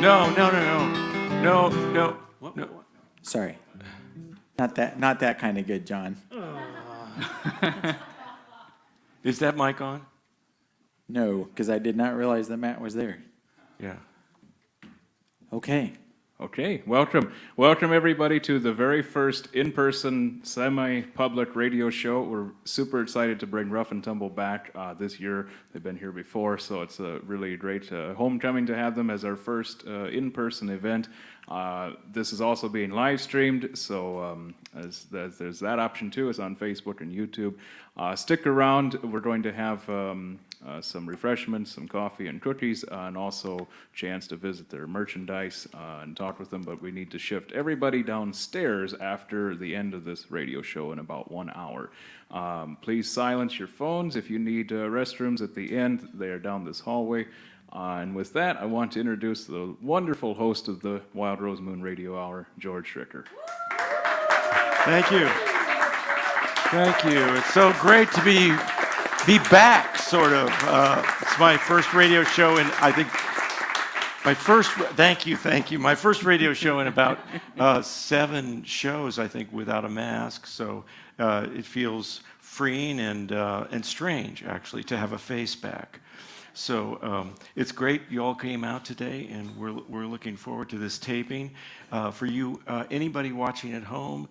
No. Sorry. Not that kind of good, John. Is that mic on? No, because I did not realize that Matt was there. Yeah. Okay. Okay, welcome everybody to the very first in-person semi-public radio show. We're super excited to bring Rough and Tumble back this year. They've been here before, so it's a really great homecoming to have them as our first in-person event. This is also being live streamed, so as there's that option too. It's on Facebook and YouTube. Stick around. We're going to have some refreshments, some coffee and cookies, and also a chance to visit their merchandise and talk with them. But we need to shift everybody downstairs after the end of this radio show in about 1 hour. Please silence your phones. If you need restrooms at the end, they are down this hallway. And with that, I want to introduce the wonderful host of the Wild Rose Moon Radio Hour, George Schricker. Thank you. Thank you. It's so great to be back, sort of. It's my first radio show, and I think thank you. My first radio show in about 7 shows, I think, without a mask. So it feels freeing and strange, actually, to have a face back. So it's great you all came out today, and we're looking forward to this taping. For you, anybody watching at home,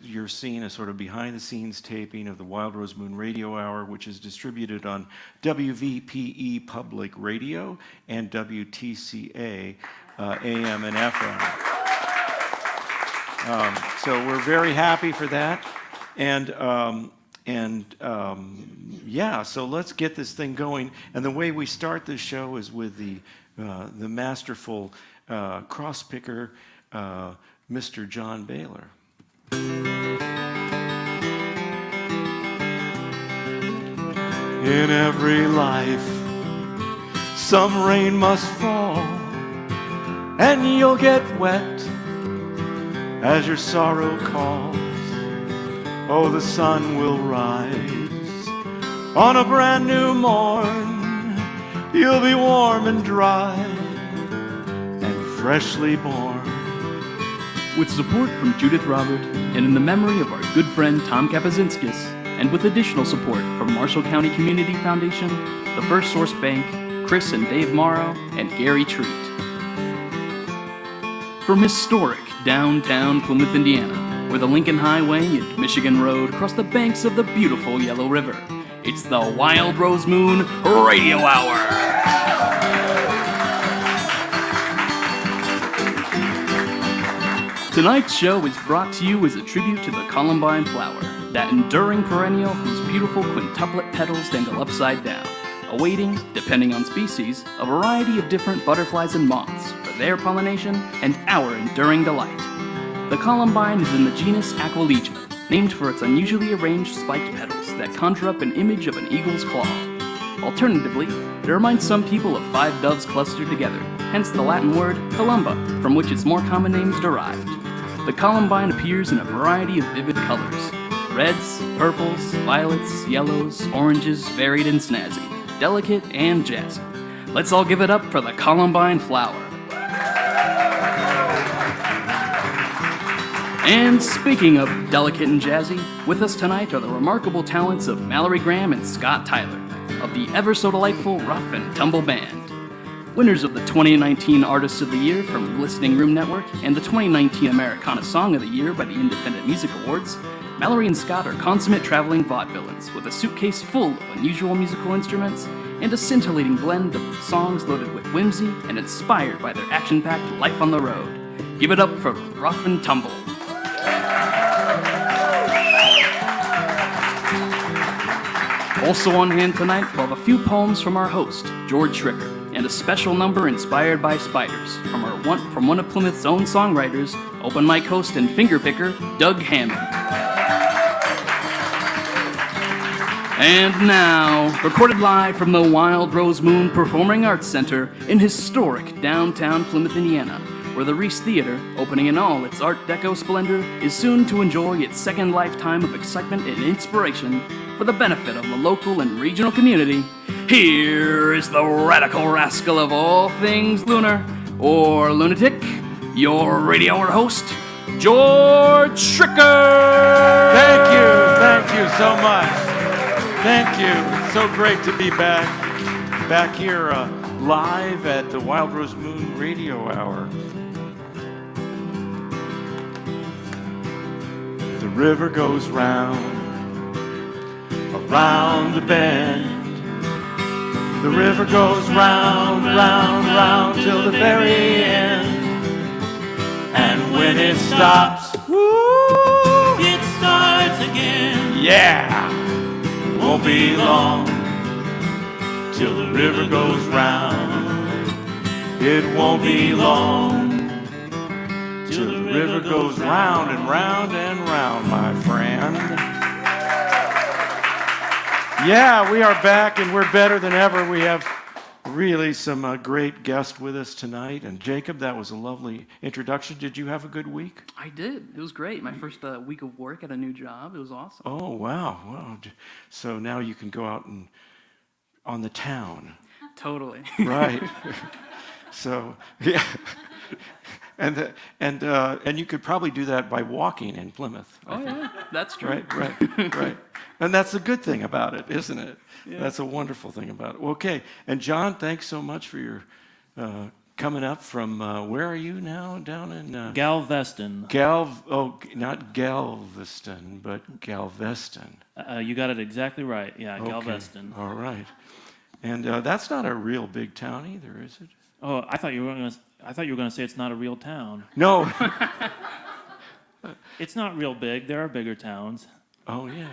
you're seeing a sort of behind-the-scenes taping of the Wild Rose Moon Radio Hour, which is distributed on WVPE Public Radio and WTCA AM and FM. So we're very happy for that. So let's get this thing going. And the way we start this show is with the masterful cross picker, Mr. John Baylor. In every life, some rain must fall, and you'll get wet as your sorrow calls. Oh, the sun will rise on a brand new morn. You'll be warm and dry and freshly born. With support from Judith Robert and in the memory of our good friend Tom Kapazinskis, and with additional support from Marshall County Community Foundation, the First Source Bank, Chris and Dave Morrow, and Gary Treat. From historic downtown Plymouth, Indiana, where the Lincoln Highway and Michigan Road cross the banks of the beautiful Yellow River, it's the Wild Rose Moon Radio Hour. Tonight's show is brought to you as a tribute to the Columbine flower, that enduring perennial whose beautiful quintuplet petals dangle upside down, awaiting, depending on species, a variety of different butterflies and moths for their pollination and our enduring delight. The columbine is in the genus Aquilegia, named for its unusually arranged spiked petals that conjure up an image of an eagle's claw. Alternatively, it reminds some people of 5 doves clustered together, hence the Latin word columba, from which its more common name is derived. The columbine appears in a variety of vivid colors: reds, purples, violets, yellows, oranges, varied and snazzy, delicate and jazzy. Let's all give it up for the columbine flower. And speaking of delicate and jazzy, with us tonight are the remarkable talents of Mallory Graham and Scott Tyler, of the ever-so-delightful Rough and Tumble Band. Winners of the 2019 Artist of the Year from the Listening Room Network and the 2019 Americana Song of the Year by the Independent Music Awards, Mallory and Scott are consummate traveling vaudevillains with a suitcase full of unusual musical instruments and a scintillating blend of songs loaded with whimsy and inspired by their action-packed life on the road. Give it up for Rough and Tumble. Also on hand tonight, we'll have a few poems from our host, George Schricker, and a special number inspired by spiders from one of Plymouth's own songwriters, open mic host and fingerpicker, Doug Hammond. And now, recorded live from the Wild Rose Moon Performing Arts Center in historic downtown Plymouth, Indiana, where the Reese Theater, opening in all its Art Deco splendor, is soon to enjoy its second lifetime of excitement and inspiration for the benefit of the local and regional community. Here is the radical rascal of all things lunar, or lunatic, your radio hour host, George Schricker. Thank you so much. Thank you. It's so great to be back here live at the Wild Rose Moon Radio Hour. The river goes round, around the bend. The river goes round, round, round till the very end. And when it stops, woo, It starts again. yeah, won't be long till the river goes round. It won't be long till the river goes round and round and round, my friend. Yeah, we are back and we're better than ever. We have really some great guests with us tonight. And Jacob, that was a lovely introduction. Did you have a good week? I did. It was great. My first week of work at a new job. It was awesome. Oh, wow. Wow. So now you can go out and on the town. Totally. Right. So, yeah. And you could probably do that by walking in Plymouth. I Oh, think. yeah. That's true. Right. And that's the good thing about it, isn't it? Yeah. That's a wonderful thing about it. Okay. And John, thanks so much for your coming up from, where are you now? Down in? Galveston. Not Galveston, but Galveston. You got it exactly right. Yeah, Okay. Galveston. All right. And that's not a real big town either, is it? Oh, I thought you were gonna say it's not a real town. No. It's not real big. There are bigger towns. Oh, yeah.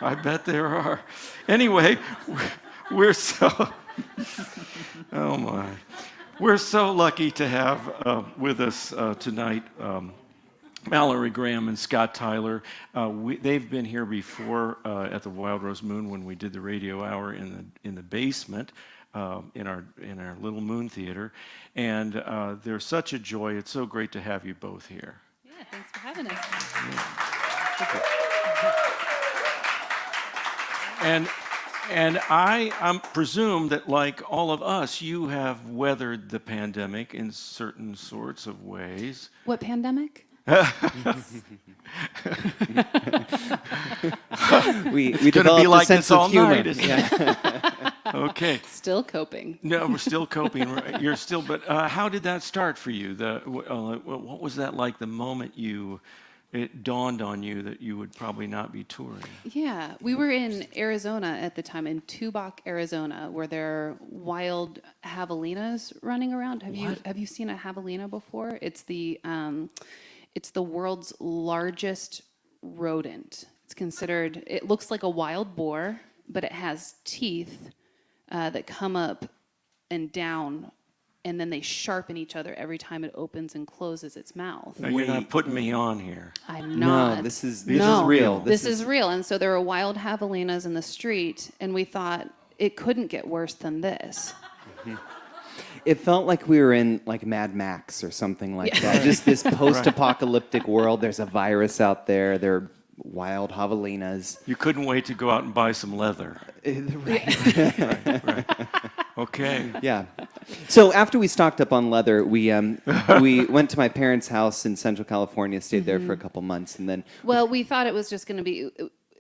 I bet there are. Anyway, we're so... Oh, my. We're so lucky to have with us tonight Mallory Graham and Scott Tyler. They've been here before at the Wild Rose Moon when we did the radio hour in the basement in our little Moon Theater. And they're such a joy. It's so great to have you both here. Yeah, thanks for having us. And I presume that, like all of us, you have weathered the pandemic in certain sorts of ways. What pandemic? We It's going to developed be like a sense this all of humor. night, isn't it? Okay. Still coping. No, we're still coping. You're still, but how did that start for you? What was that like the moment it dawned on you that you would probably not be touring? Yeah, we were in Arizona at the time, in Tubac, Arizona, where there are wild javelinas running around. Have you seen a javelina before? It's the world's largest rodent. It's considered. It looks like a wild boar, but it has teeth that come up and down, and then they sharpen each other every time it opens and closes its mouth. Now, you're not putting me on here. I'm not. No, this is No, real. This is real. And so there were wild javelinas in the street, and we thought it couldn't get worse than this. It felt like we were in like Mad Max or something like that. Just this post-apocalyptic world. There's a virus out there. There are wild javelinas. You couldn't wait to go out and buy some leather. Right. Okay. Yeah. So after we stocked up on leather, we went to my parents' house in Central California, stayed there for a couple months, and then Well, we thought it was just going to be,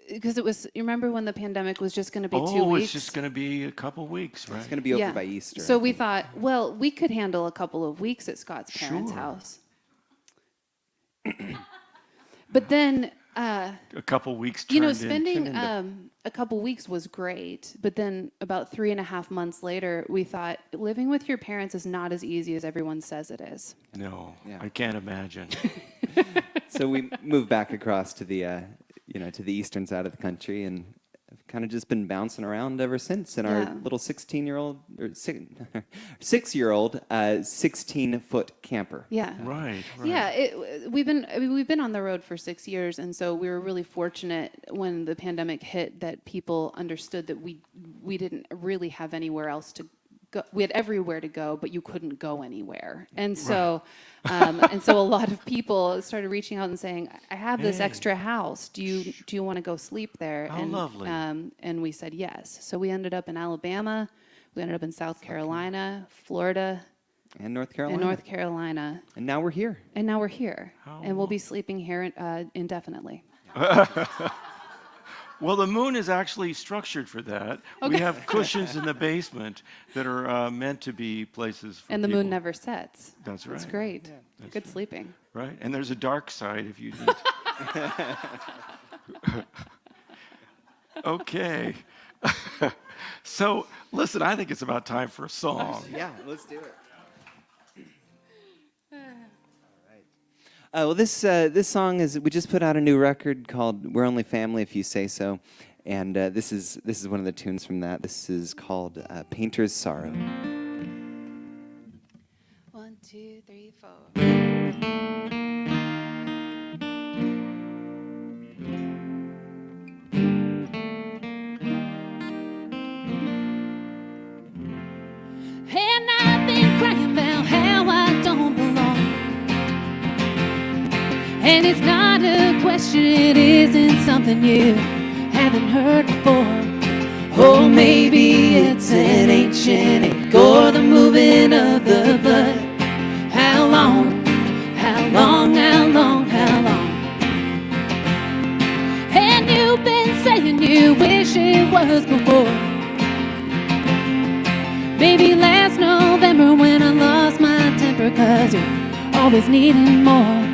because it was, you remember when the pandemic was just going to be 2 Oh, weeks? it's just going to be a couple weeks, right? it's going to be over by Easter. So I we think. thought, well, we could handle a couple of weeks at Scott's parents' Sure. house. But then, A couple weeks you know, turned spending into- a couple weeks was great. But then about 3.5 months later, we thought living with your parents is not as easy as everyone says it is. No, Yeah. I can't imagine. So we moved back across to the to the eastern side of the country, and I've kind of just been bouncing around ever since in our Yeah. little 6-year-old 16-foot camper. Yeah. Right. Yeah, we've been on the road for 6 years, and so we were really fortunate when the pandemic hit that people understood that we didn't really have anywhere else to go. We had everywhere to go, but you couldn't go anywhere, and so and so a lot of people started reaching out and saying, "I have this Hey. extra house. Do you want to go sleep there?" How lovely. And we said yes. So we ended up in Alabama. We ended up in South Carolina, Florida, And North in Carolina. North Carolina. And now we're here. And now we're here. How And we'll be sleeping here indefinitely. Well, the moon is actually structured for that. We have cushions in the basement that are meant to be places for And the people. moon never sets. That's right. It's great. Good sleeping. Right? And there's a dark side if you need. Okay. So, listen, I think it's about time for a song. Yeah, let's do it. Well, this song is, we just put out a new record called "We're Only Family If You Say So," and this is one of the tunes from that. This is called "Painter's Sorrow." 1, 2, 3, 4. And I've been crying about how I don't belong. And it's not a question, it isn't something you haven't heard before. Oh, maybe it's an ancient ache or the moving of the blood. How long, how long, how long, how long? And you've been saying you wish it was before. Maybe last November when I lost my temper, 'cause you're always needing more.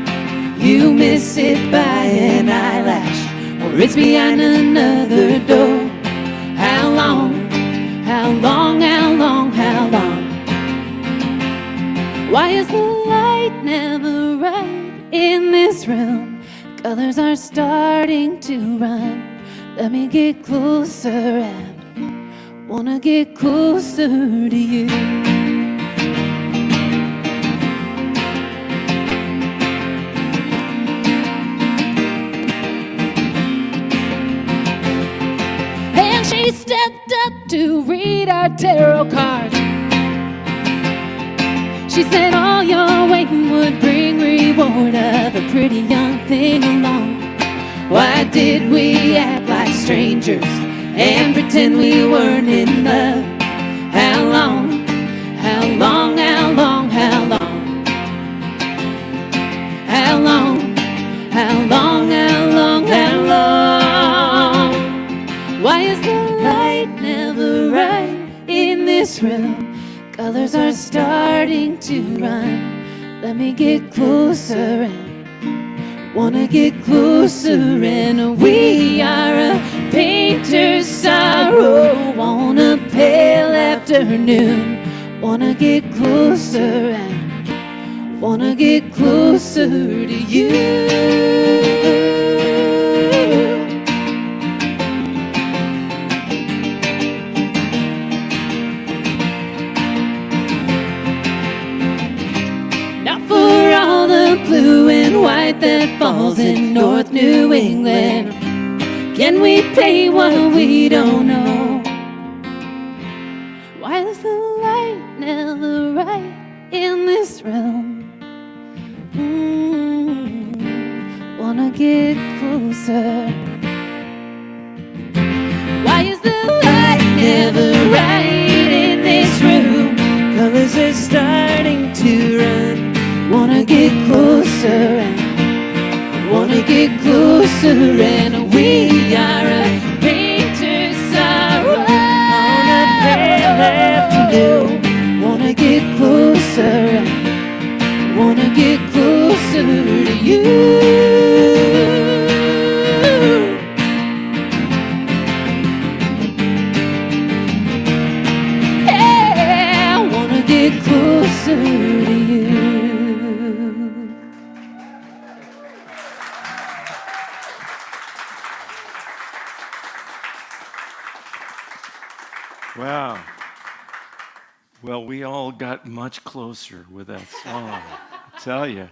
You miss it by an eyelash, or it's behind another door. How long, how long, how long, how long? Why is the light never right in this room? Colors are starting to run. Let me get closer and wanna get closer to you. And she stepped up to read our tarot cards. She said all your waiting would bring reward of a pretty young thing along. Why did we act like strangers and pretend we weren't in love? How long, how long, how long, how long? How long, how long, how long, how long? Why is the light never right in this room? Colors are starting to run. Let me get closer and wanna get closer, and we are a painter's sorrow on a pale afternoon. Wanna get closer and wanna get closer to you. Not for all the blue and white that falls in North New England. Can we pay what we don't know? Why is the light never right in this room? Wanna get closer. Why is the light never right in this room? Colors are starting to run. Wanna get closer and wanna get closer, and we are a painter's sorrow on a pale afternoon. Wanna get closer and wanna get closer to you. Yeah, I wanna get closer to you. Wow. Well, we all got much closer with that song. I tell you,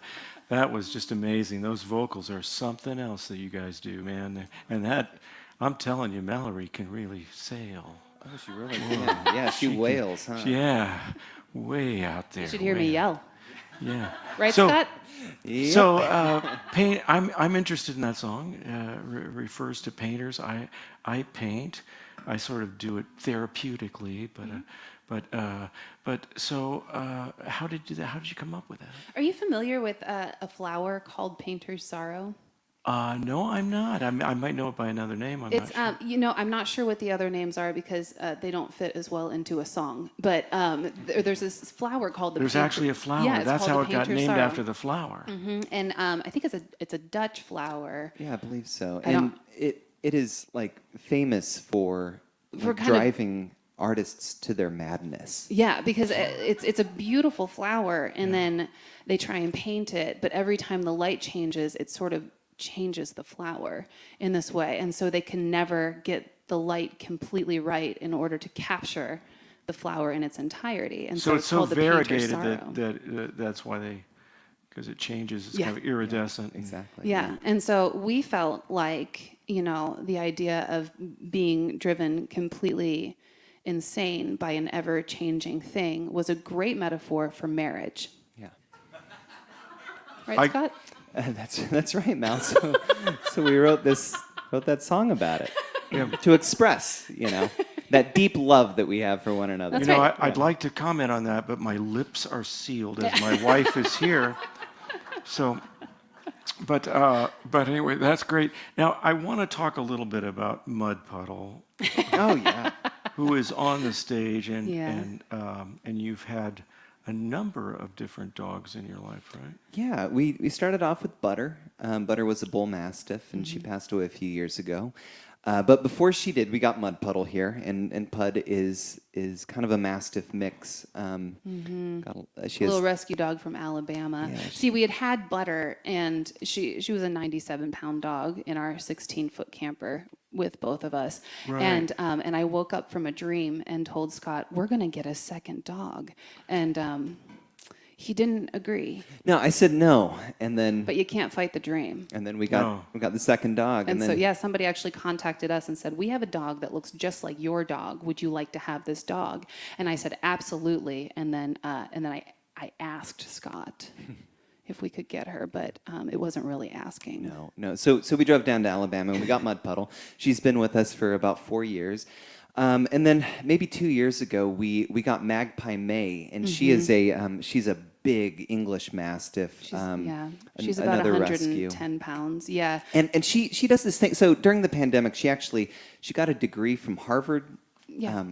that was just amazing. Those vocals are something else that you guys do, man. And that, I'm telling you, Mallory can really sail. Oh, she really can. Yeah, she wails, huh? Yeah, way out there. You should hear me yell. Yeah. Right, So- Scott? So, paint. I'm interested in that song. Refers to painters. I paint. I sort of do it therapeutically, but so how did you do that? How did you come up with that? Are you familiar with a flower called Painter's Sorrow? No, I'm not. I might know it by another name. I'm It's not sure. I'm not sure what the other names are because they don't fit as well into a song. But there's this flower called the. There's actually a flower. Yeah, it's That's called how the it got Painter's named Sorrow. after the flower. And I think it's a Dutch flower. Yeah, I believe so. I And don't- it is like famous for like, kind of- driving artists to their madness. Yeah, because it's a beautiful flower, and then they try and paint it, but every time the light changes, it sort of changes the flower in this way, and so they can never get the light completely right in order to capture the flower in its entirety. And So it's so called the Painter's variegated Sorrow. that's why because it changes. It's Yeah. kind of iridescent. Exactly. Yeah, and so we felt like, the idea of being driven completely insane by an ever-changing thing was a great metaphor for marriage. Yeah. Right, Scott? That's right, Mal. So we wrote that song about it to express, that deep love that we have for one another. That's You know, right. I'd like to comment on that, but my lips are sealed as my wife is here. So, but anyway, that's great. Now, I want to talk a little bit about Puddle, Oh yeah. who is on the stage, and Yeah. and you've had a number of different dogs in your life, right? Yeah, we started off with Butter. Butter was a bull mastiff, and she passed away a few years ago. But before she did, we got Puddle here, and Pud is kind of a mastiff mix. She Little has, rescue dog from Alabama. Yeah, See, we had Butter, and she was a 97-pound dog in our 16-foot camper with both of us. Right. And I woke up from a dream and told Scott, we're going to get a second dog. And he didn't agree. no, I said no, and then But you can't fight the dream. we got No. the second dog, And then so, yeah, somebody actually contacted us and said, we have a dog that looks just like your dog. Would you like to have this dog? And I said, absolutely. And then I asked Scott if we could get her, but it wasn't really asking. No. So we drove down to Alabama and we got Puddle. She's been with us for about 4 years. And then maybe 2 years ago, we got Magpie May, and she is she's a big English Mastiff. She's about another 110 rescue. pounds. Yeah. And she does this thing. So during the pandemic, she got a degree from Harvard. Yeah.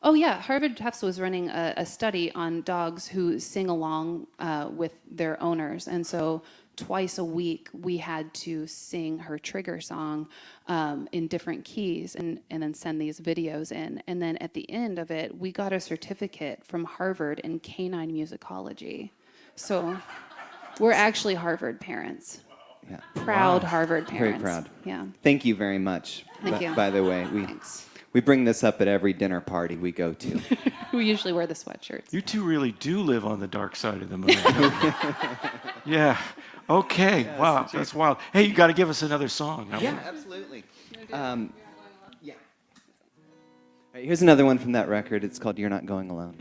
Oh, yeah. Harvard Tufts was running a study on dogs who sing along with their owners. And so twice a week, we had to sing her trigger song in different keys and then send these videos in. And then at the end of it, we got a certificate from Harvard in canine musicology. So we're actually Harvard parents. Yeah. Proud Harvard Very parents. proud. Yeah. Thank you very much. Thank you. By the way, Thanks. we bring this up at every dinner party we go to. We usually wear the sweatshirts. You two really do live on the dark side of the moon. Yeah. Okay. Wow. That's wild. Hey, you got to give us another song. Yeah, absolutely. Yeah. All right, here's another one from that record. It's called You're Not Going Alone.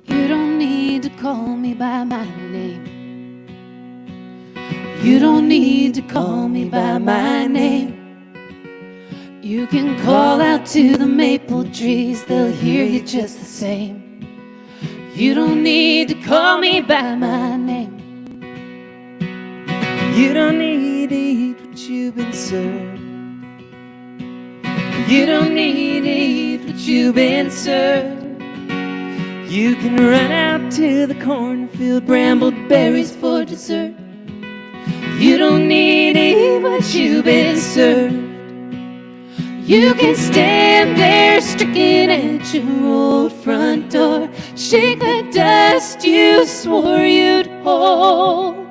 You don't need to call me by my name. You don't need to call me by my name. You can call out to the maple trees, they'll hear you just the same. You don't need to call me by my name. You don't need to eat what you've been served. You don't need to eat what you've been served. You can run out to the cornfield, bramble berries for dessert. You don't need to eat what you've been served. You can stand there stricken at your old front door, shake the dust you swore you'd hold.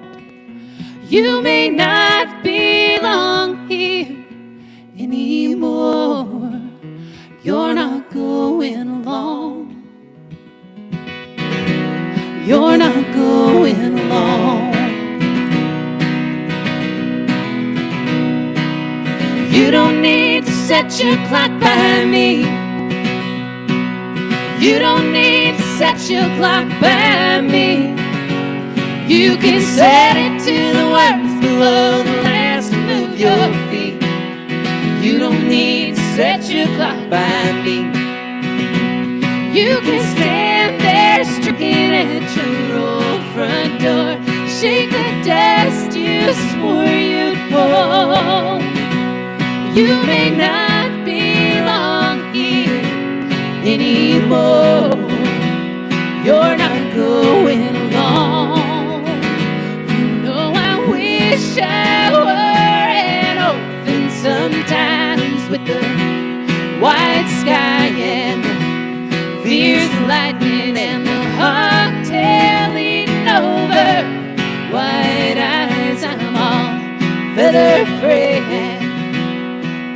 You may not belong here anymore. You're not going alone. You're not going alone. You don't need to set your clock by me. You don't need to set your clock by me. You can set it to the words below the last move your feet. You don't need to set your clock by me. You can stand there stricken at your old front door, shake the dust you swore you'd pull. You may not belong here anymore. You're not going along. You know I wish I were an orphan sometimes, with the white sky and the fierce lightning and the hawk tailing over white eyes. I'm all feather prey and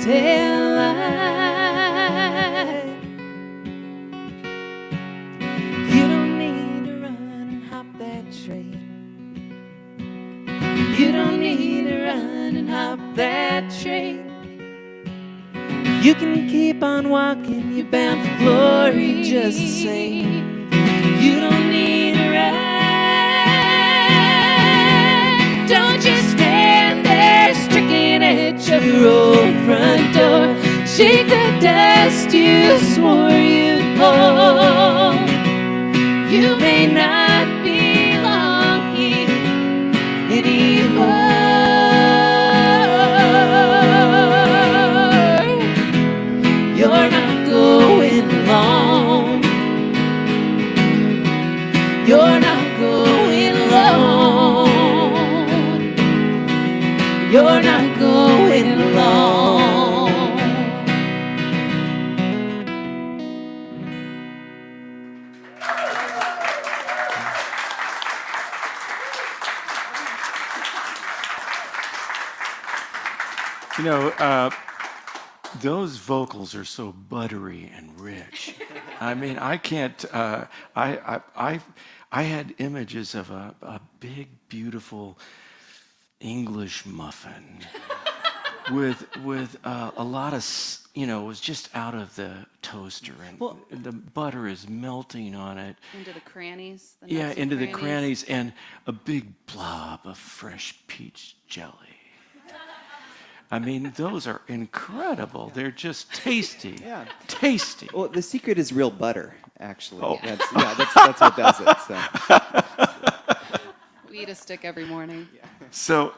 tail light. You don't need to run and hop that train. You don't need to run and hop that train. You can keep on walking, you're bound for glory just the same. You don't need to run. Don't you stand there stricken at your old front door, shake the dust you swore you'd pull. You may not belong here anymore. You're not going along. You're not going alone. You're not going along. You know, those vocals are so buttery and rich. I mean, I can't. I had images of a big, beautiful English muffin with a lot of, you know, it was just out of the toaster, and the butter is melting on it. Into the crannies. The Yeah, nuts into the crannies. crannies, and a big blob of fresh peach jelly. I mean, those are incredible. They're just tasty. Yeah. Tasty. Well, the secret is real butter, actually. Oh. That's what does it. So. We eat a stick every morning. So,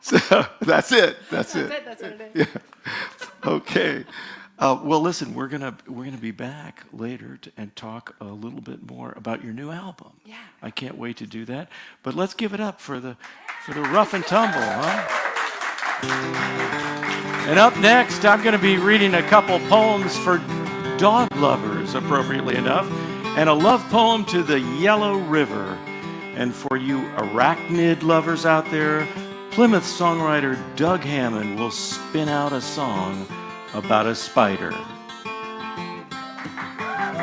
so that's it. That's it. That's what it is. Okay. Well, listen, we're gonna be back later and talk a little bit more about your new album. Yeah. I can't wait to do that. But let's give it up for the rough and tumble, huh? And up next, I'm going to be reading a couple poems for dog lovers, appropriately enough, and a love poem to the Yellow River. And for you arachnid lovers out there, Plymouth songwriter Doug Hammond will spin out a song about a spider.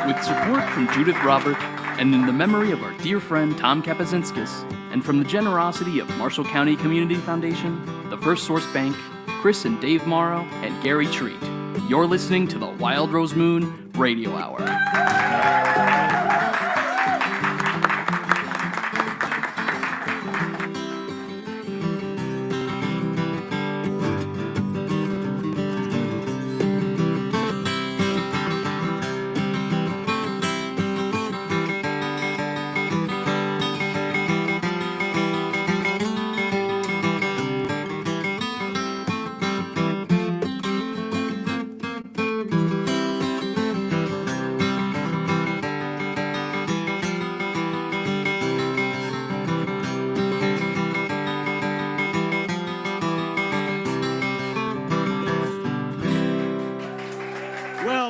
With support from Judith Robert, and in the memory of our dear friend Tom Kapazinskis, and from the generosity of Marshall County Community Foundation, the First Source Bank, Chris and Dave Morrow, and Gary Treat, you're listening to the Wild Rose Moon Radio Hour.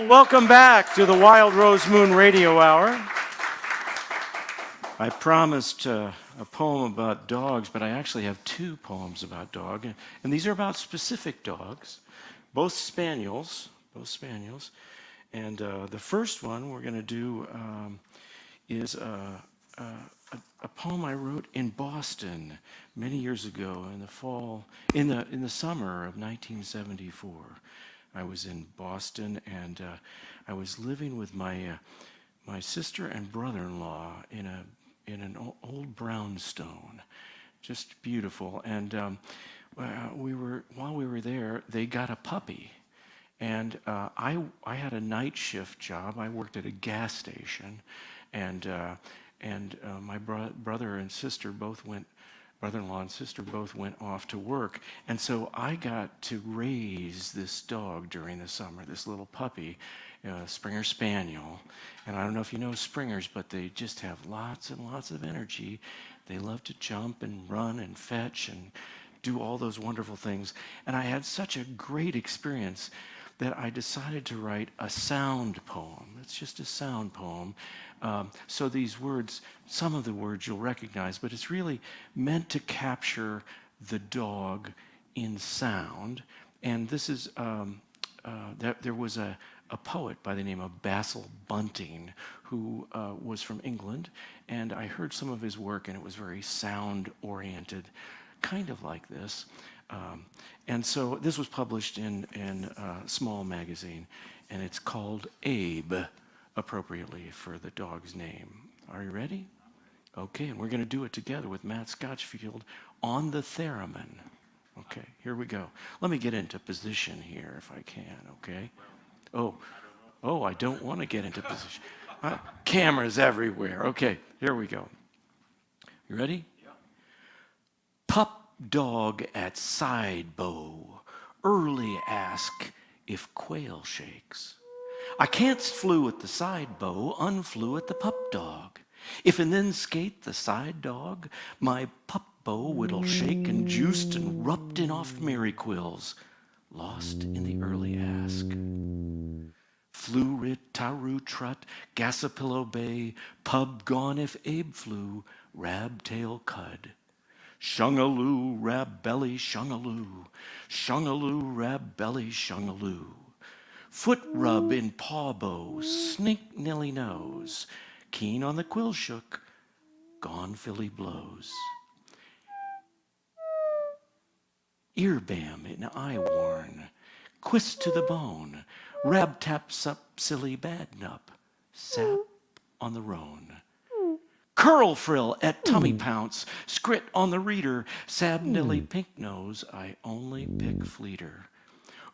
Welcome back to the Wild Rose Moon Radio Hour. I promised a poem about dogs, but I actually have two poems about dog, and these are about specific dogs, both spaniels. And the first one we're going to do is a poem I wrote in Boston many years ago in the fall, in the summer of 1974. I was in Boston, and I was living with my sister and brother-in-law in an old brownstone, just beautiful. And while we were there, they got a puppy. And I had a night shift job. I worked at a gas station, and my brother and sister both went. Brother-in-law and sister both went off to work, and so I got to raise this dog during the summer. This little puppy, Springer Spaniel, and I don't know if you know Springers, but they just have lots and lots of energy. They love to jump and run and fetch and do all those wonderful things. And I had such a great experience that I decided to write a sound poem. It's just a sound poem. So these words, some of the words you'll recognize, but it's really meant to capture the dog in sound. And this is, there was a poet by the name of Basil Bunting who was from England, and I heard some of his work, and it was very sound-oriented, kind of like this. And so this was published in a small magazine, and it's called Abe, appropriately for the dog's name. Are you ready? Okay, and we're going to do it together with Matt Scotchfield on the theremin. Okay, here we go. Let me get into position here if I can, okay? Oh, I don't want to get into position. Cameras everywhere. Okay, here we go. You ready? Yeah. Pup dog at side bow, early ask if quail shakes. I can't flew at the side bow, unflew at the pup dog. If and then skate the side dog, my pup bow whittle shake and juiced and rubbed in oft merry quills, lost in the early ask. Flew rit, taru trut, gassapillow bay, pub gone if Abe flew, rab tail cud. Shungaloo, rab belly, shungaloo, shungaloo, rab belly, shungaloo. Foot rub in paw bow, snink nilly nose, keen on the quill shook, gone filly blows. Ear bam in eye worn, quist to the bone, rab taps up silly bad nup, sap on the roan. Curl frill at tummy pounce, scrit on the reader, sab nilly pink nose, I only pick fleeter.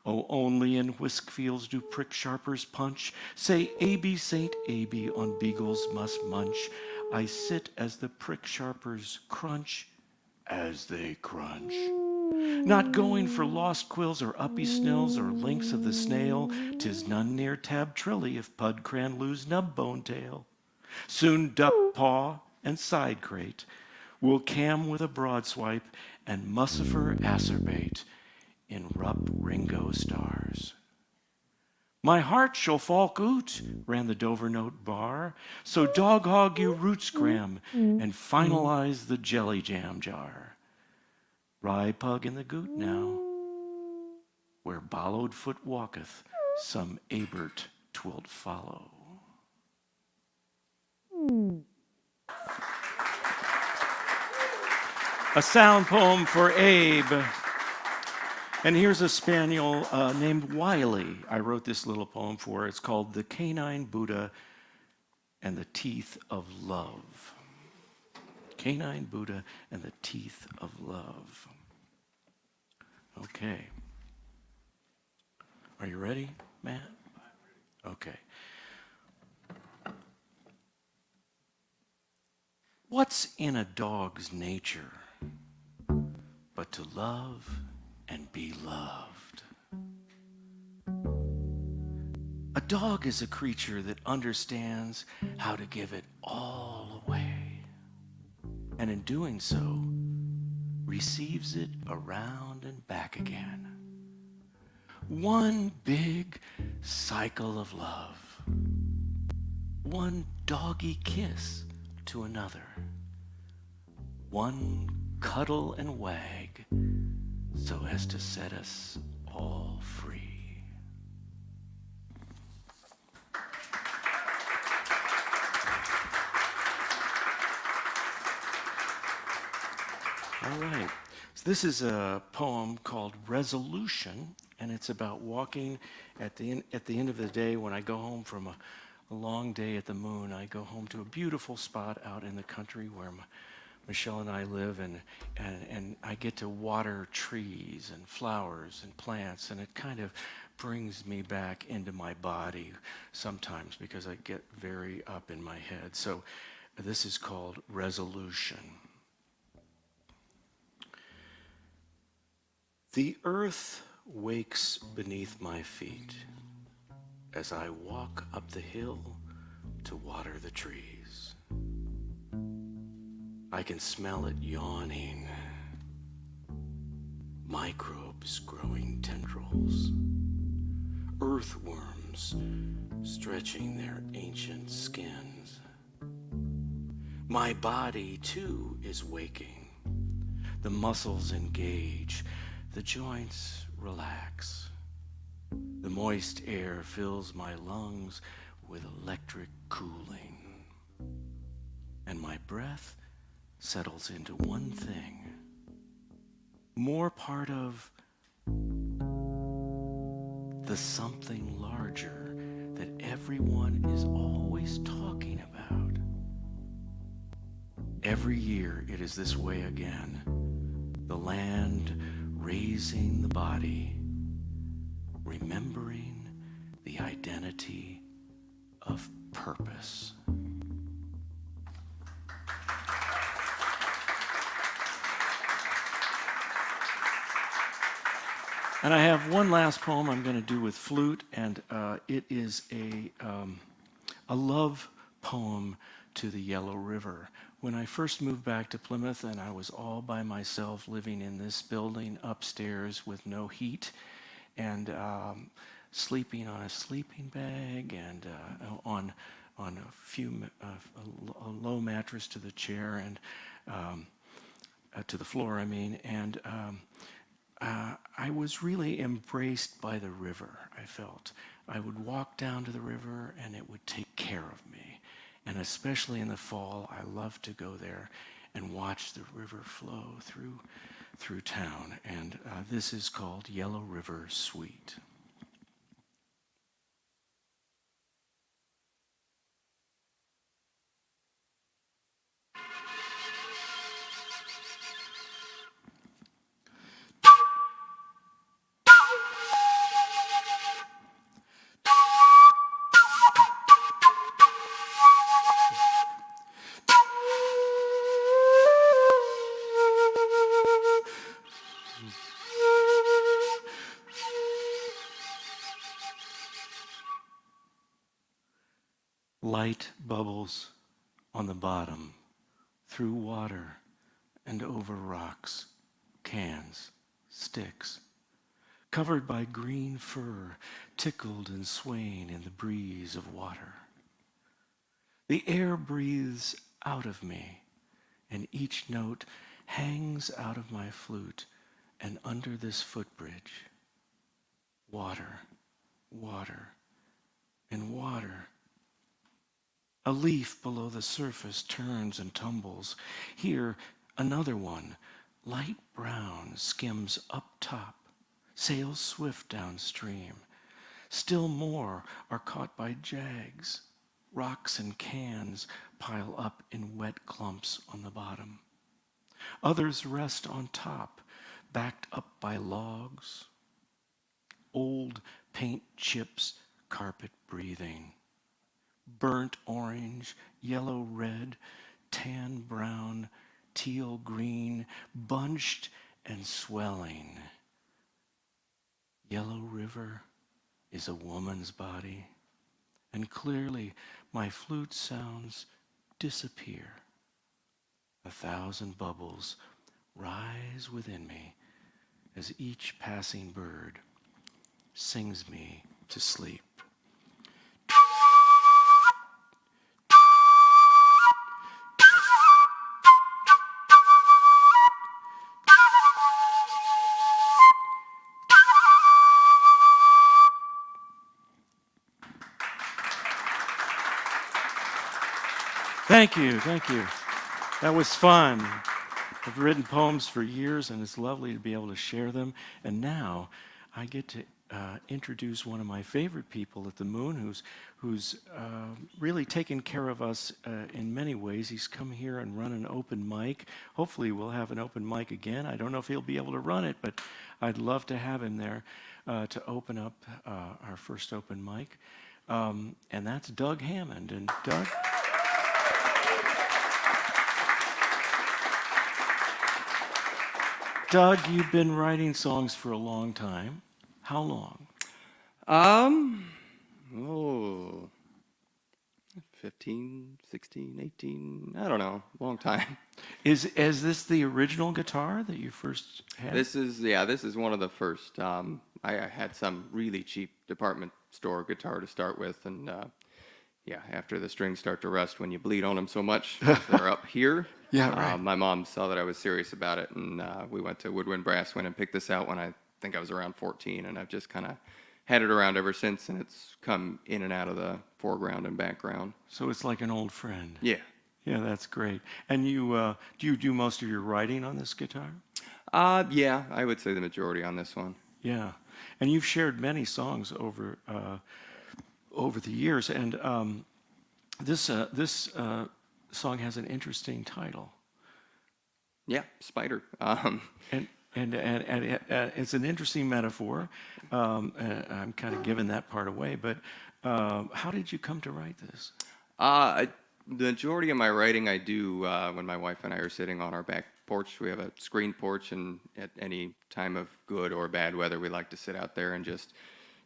Oh, only in whiskfields do prick sharpers punch, say A.B. St. A.B. on beagles must munch. I sit as the prick sharpers crunch as they crunch. Not going for lost quills or uppy snills or links of the snail, 'tis none near tab trilly if pud cran lose nub bone tail. Soon duck paw and side crate will cam with a broad swipe and mussifer acerbate in rup ringo stars. My heart shall falk oot, ran the Dover note bar, so dog hog you root scram and finalize the jelly jam jar. Rye pug in the goot now, where ballowed foot walketh, some Abert twilt follow. A sound poem for Abe. And here's a spaniel named Wiley. I wrote this little poem for her. It's called The Canine Buddha and the Teeth of Love. Canine Buddha and the Teeth of Love. Okay. Are you ready, Matt? Okay. What's in a dog's nature but to love and be loved? A dog is a creature that understands how to give it all away, and in doing so, receives it around and back again. One big cycle of love. One doggy kiss to another. One cuddle and wag so as to set us all free. This is a poem called Resolution, and it's about walking at the end of the day when I go home from a long day at the moon. I go home to a beautiful spot out in the country where Michelle and I live, and I get to water trees and flowers and plants, and it kind of brings me back into my body sometimes because I get very up in my head. So this is called Resolution. The earth wakes beneath my feet as I walk up the hill to water the trees. I can smell it yawning, microbes growing tendrils, earthworms stretching their ancient skins. My body, too, is waking. The muscles engage, the joints relax. The moist air fills my lungs with electric cooling. And my breath settles into one thing, more part of the something larger that everyone is always talking about. Every year it is this way again, the land raising the body, remembering the identity of purpose. And I have one last poem I'm going to do with flute, and it is a love poem to the Yellow River. When I first moved back to Plymouth and I was all by myself living in this building upstairs with no heat and sleeping on a sleeping bag and on a low mattress to the chair and to the floor, I mean, and I was really embraced by the river, I felt. I would walk down to the river and it would take care of me. And especially in the fall, I love to go there and watch the river flow through town. And this is called Yellow River Suite. Light bubbles on the bottom, through water and over rocks, cans, sticks, covered by green fur, tickled and swaying in the breeze of water. The air breathes out of me, and each note hangs out of my flute and under this footbridge. Water, water, and water. A leaf below the surface turns and tumbles. Here, another one, light brown, skims up top, sails swift downstream. Still more are caught by jags. Rocks and cans pile up in wet clumps on the bottom. Others rest on top, backed up by logs. Old paint chips, carpet breathing. Burnt orange, yellow red, tan brown, teal green, bunched and swelling. Yellow River is a woman's body, and clearly my flute sounds disappear. 1,000 bubbles rise within me as each passing bird sings me to sleep. Thank you, thank you. That was fun. I've written poems for years, and it's lovely to be able to share them. And now I get to introduce one of my favorite people at the Moon, who's really taken care of us in many ways. He's come here and run an open mic. Hopefully, we'll have an open mic again. I don't know if he'll be able to run it, but I'd love to have him there to open up our first open mic. And that's Doug Hammond. And Doug? Doug, you've been writing songs for a long time. How long? 15, 16, 18, I don't know, long time. Is this the original guitar that you first had? This is one of the first. I had some really cheap department store guitar to start with, and after the strings start to rust when you bleed on them so much, they're up here. Yeah, right. My mom saw that I was serious about it, and we went to Woodwind Brass, went and picked this out when I think I was around 14, and I've just kind of had it around ever since, and it's come in and out of the foreground and background. So it's like an old friend. Yeah. Yeah, that's great. And you do you do most of your writing on this guitar? Yeah, I would say the majority on this one. Yeah, and you've shared many songs over the years, and this song has an interesting title. Yeah, Spider. And it's an interesting metaphor. I'm kind of giving that part away, but how did you come to write this? The majority of my writing I do when my wife and I are sitting on our back porch. We have a screen porch, and at any time of good or bad weather, we like to sit out there and just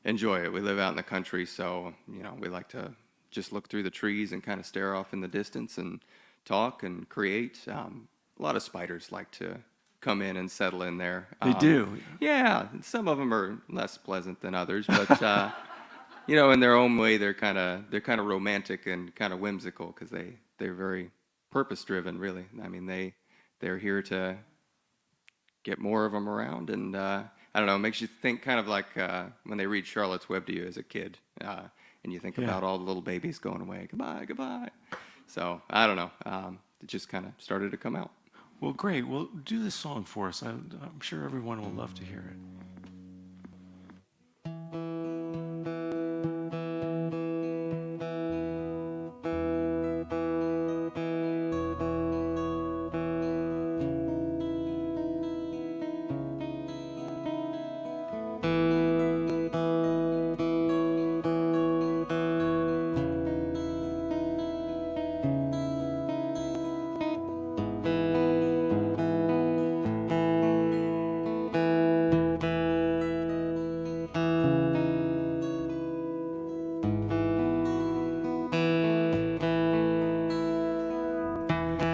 enjoy it. We live out in the country, so we like to just look through the trees and kind of stare off in the distance and talk and create. A lot of spiders like to come in and settle in there. They do. Yeah, some of them are less pleasant than others, but in their own way, they're kind of romantic and kind of whimsical because they're very purpose driven. Really, I mean they're here to get more of them around, and I don't know, it makes you think kind of like when they read Charlotte's Web to you as a kid, and you think about all the little babies going away, goodbye, goodbye. So I don't know, it just kind of started to come out. Well, great. Well, do this song for us. I'm sure everyone will love to hear it.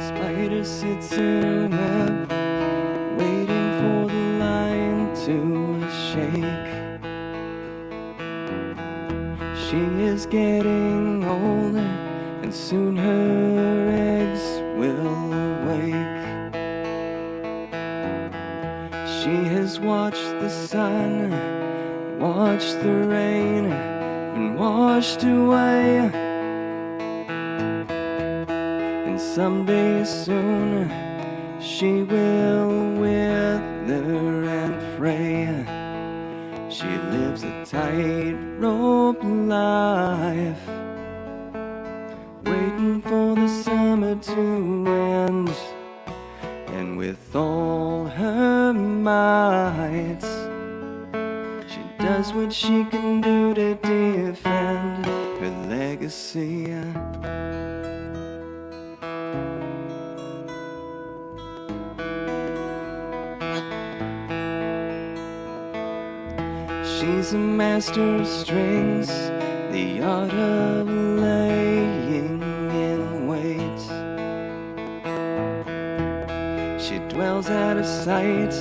Spider sits in a web, waiting for the line to shake. She is getting older, and soon her eggs will wake. She has watched the sun, watched the rain, and washed away. Someday soon she will wither and fray. She lives a tightrope life, waiting for the summer to end. And with all her might, she does what she can do to defend her legacy. She's a master of strings, the art of laying in wait. She dwells out of sight,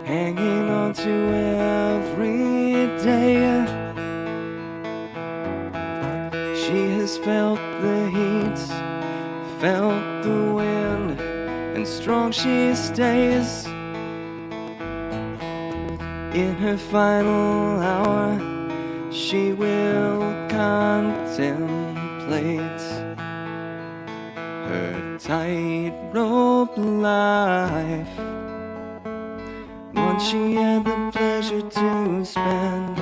hanging on to every day. She has felt the heat, felt the wind, and strong she stays. In her final hour, she will contemplate her tightrope life, one she had the pleasure to spend,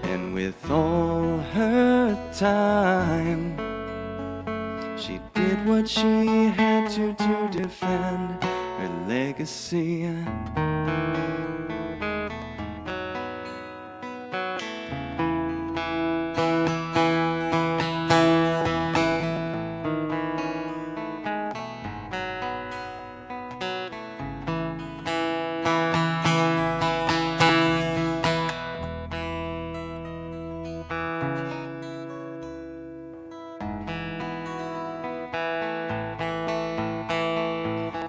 and with all her time, she did what she had to defend her legacy.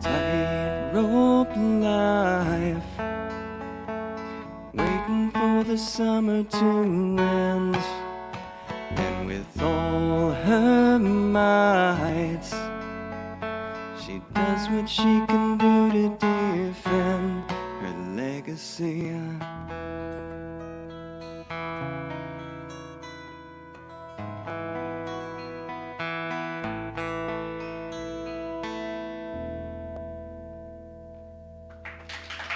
Tightrope life, waiting for the summer to end, and with all her might, she does what she can do to defend her legacy.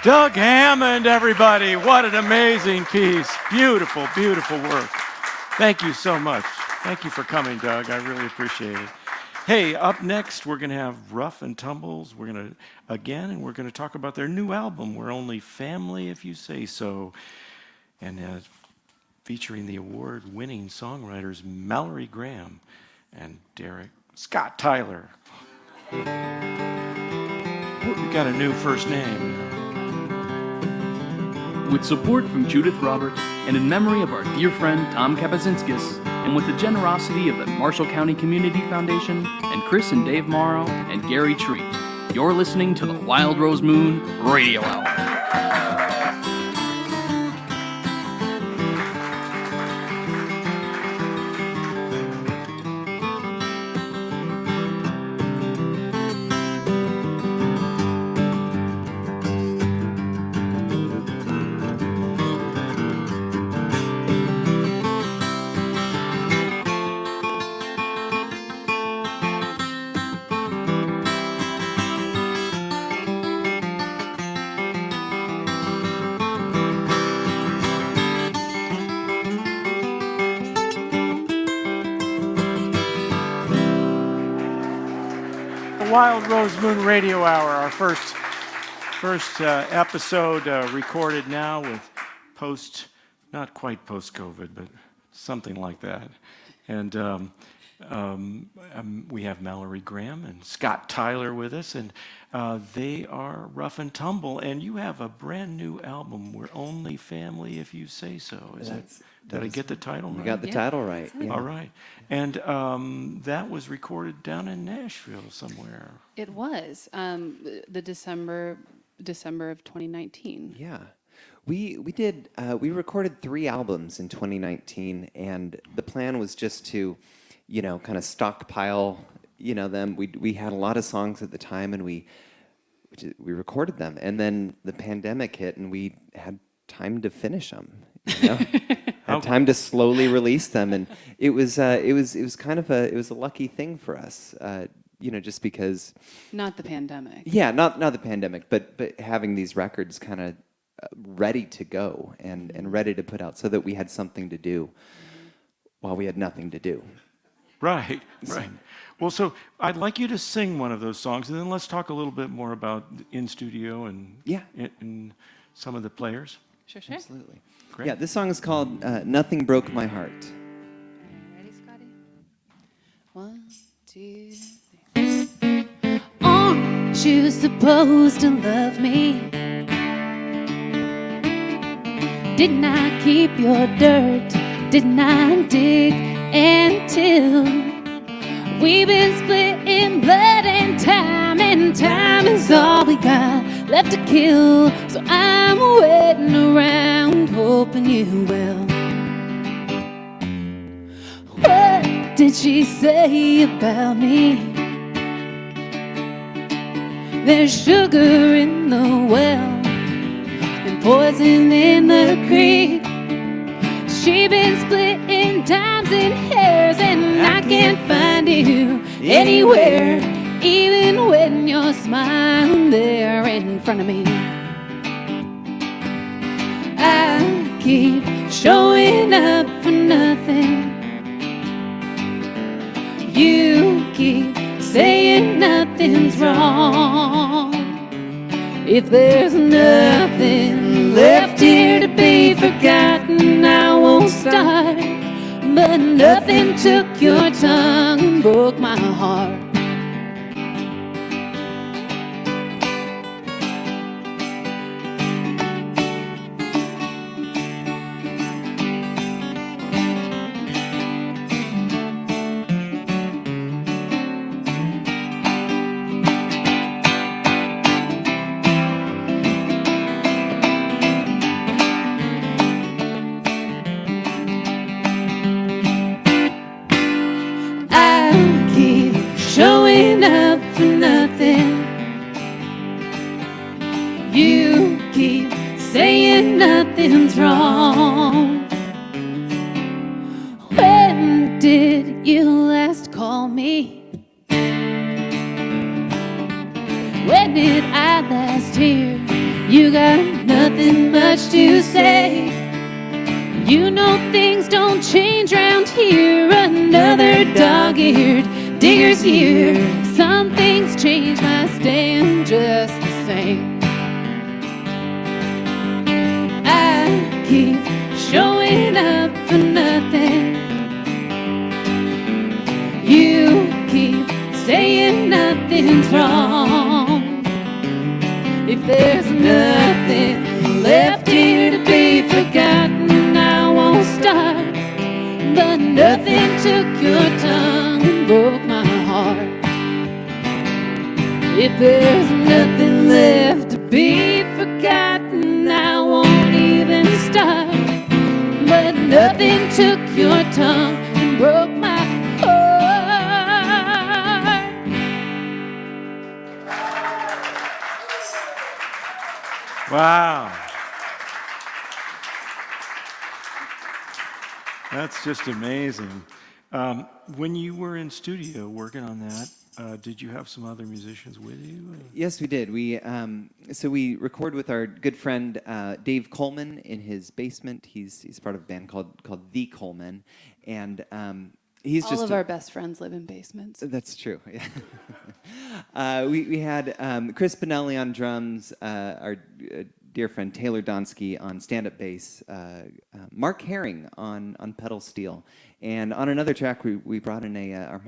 Doug Hammond, everybody. What an amazing piece. Beautiful, beautiful work. Thank you so much. Thank you for coming, Doug. I really appreciate it. Hey, up next, we're going to have Rough and Tumbles. We're going to talk about their new album, We're Only Family If You Say So. And featuring the award-winning songwriters Mallory Graham and Scott Tyler. You got a new first name. With support from Judith Roberts and in memory of our dear friend Tom Kapazinskis, and with the generosity of the Marshall County Community Foundation and Chris and Dave Morrow and Gary Treat, you're listening to the Wild Rose Moon Radio Hour. Wild Rose Moon Radio Hour, our first episode recorded now with not quite post-COVID, but something like that. And we have Mallory Graham and Scott Tyler with us, and they are Rough and Tumble. And you have a brand new album, We're Only Family If You Say So. Did I get the title right? You got the title right. Yeah. All right. And that was recorded down in Nashville somewhere. It was the December of 2019. Yeah. We recorded 3 albums in 2019, and the plan was just to, kind of stockpile, them. We had a lot of songs at the time, and we recorded them, and then the pandemic hit, and we had time to finish them. Had time to slowly release them, and it was kind of a lucky thing for us. Just because. Not the pandemic. Yeah, not the pandemic, but having these records kind of ready to go and ready to put out, so that we had something to do while we had nothing to do. Right. Well, so I'd like you to sing one of those songs, and then let's talk a little bit more about in studio and some of the players. Sure. Absolutely. Great. Yeah, this song is called "Nothing Broke My Heart." Ready, Scotty? 1, 2, 3. Aren't you supposed to love me? Didn't I keep your dirt? Didn't I dig until we've been split in blood and time is all we got left to kill. So I'm waiting around, hoping you will. What did she say about me? There's sugar in the well and poison in the creek. She been split in dimes and hairs, and I can't find you anywhere even when you're smiling there in front of me. I keep showing up for nothing. You keep saying nothing's wrong. If there's nothing left here to be forgotten, I won't start. But nothing took your tongue and broke my heart. Showing up for nothing. You keep saying nothing's wrong. When did you last call me? When did I last hear you got nothing much to say? You know things don't change round here. Another dog-eared digger's here. Some things change, I stand just the same. I keep showing up for nothing. You keep saying nothing's wrong. If there's nothing left here to be forgotten, I won't start. But nothing took your tongue and broke my heart. If there's nothing left to be forgotten, I won't even start. But nothing took your tongue and broke my heart. Wow. That's just amazing. When you were in studio working on that, did you have some other musicians with you? Yes, we did. So we record with our good friend Dave Coleman in his basement. He's part of a band called The Coleman, and he's All just of our best friends live in basements. That's true. Yeah. We had Chris Pinelli on drums, our dear friend Taylor Donsky on stand-up bass, Mark Herring on pedal steel, and on another track we brought in a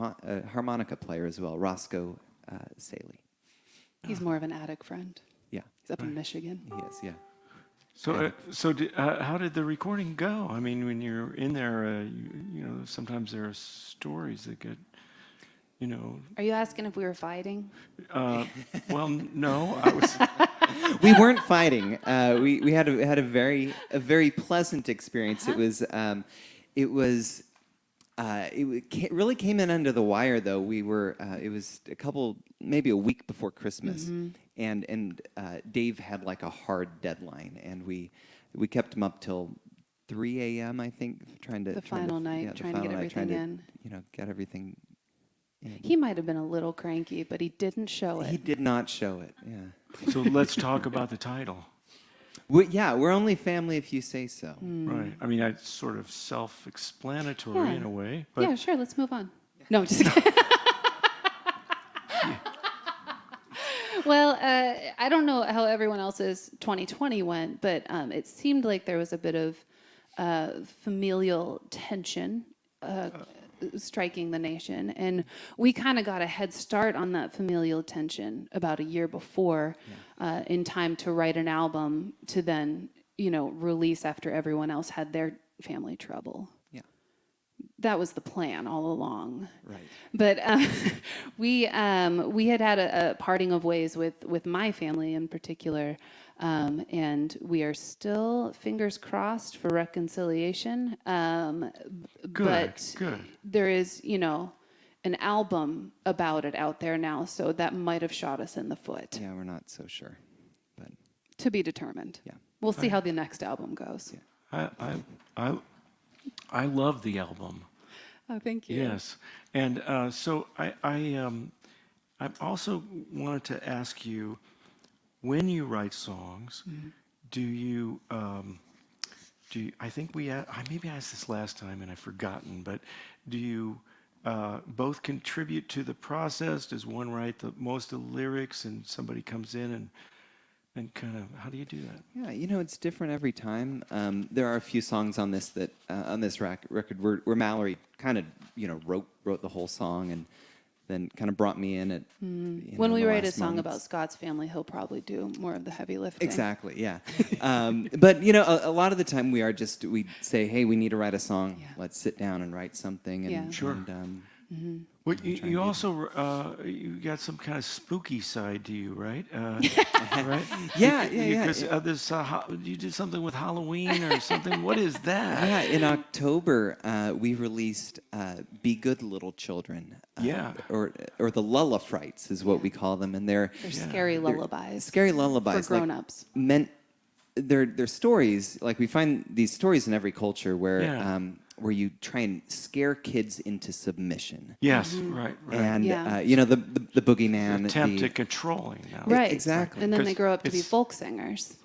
harmonica player as well, Roscoe Saley. He's more of an attic friend. Yeah, He's up in Michigan. he is. Yeah. How did the recording go? I mean, when you're in there, you know, sometimes there are stories that get, you know. Are you asking if we were fighting? Well, no, I was. We weren't fighting. We had a very pleasant experience. Uh-huh. It really came in under the wire, though. We were it was maybe a week before Christmas, Mm-hmm. and Dave had like a hard deadline, and we kept him up till 3 a.m. I think, trying to The final night, trying to get everything in. You know, get everything in. He might have been a little cranky, but he didn't show it. He did not show it. Yeah. So let's talk about the title. We're only family if you say so. Right. I mean, it's sort of self-explanatory in a way. But Yeah, sure. Let's move on. No, I'm just kidding. Well, I don't know how everyone else's 2020 went, but it seemed like there was a bit of familial tension striking the nation. And we kind of got a head start on that familial tension about a year before, in time to write an album to then, you know, release after everyone else had their family trouble. Yeah. That was the plan all along. Right. But we had a parting of ways with my family in particular, and we are still fingers crossed for reconciliation. But good. there is, you know, an album about it out there now, so that might have shot us in the foot. Yeah, we're not so sure, but To be determined. yeah. We'll see how the next album goes. Yeah. I love the album. Oh, thank you. Yes, and so I also wanted to ask you, when you write songs, do you, I think I maybe asked this last time and I've forgotten, but do you both contribute to the process? Does one write most of the lyrics and somebody comes in and kind of, how do you do that? Yeah, it's different every time. There are a few songs on this on this record where Mallory kind of, wrote the whole song and then kind of brought me in at. When we the write a last song moments. about Scott's family, he'll probably do more of the heavy lifting. Exactly, yeah. But a lot of the time we say, hey, we need to write a song. Yeah. Let's sit down and write something. And, Yeah. Sure. And, Well, you also you got some kind of spooky side to you, right? Right? Yeah. Because you did something with Halloween or something. What is that? Yeah, in October we released "Be Good Little Children." Yeah. Or the Lullafrights is what we call them, and they're They're scary lullabies. scary lullabies For grown-ups. They're stories. Like, we find these stories in every culture where Yeah. where you try and scare kids into submission. Yes, right. And Yeah. the boogeyman, Attempt the- at controlling now. Right. Exactly. And then they 'Cause grow up to be it's- folk singers.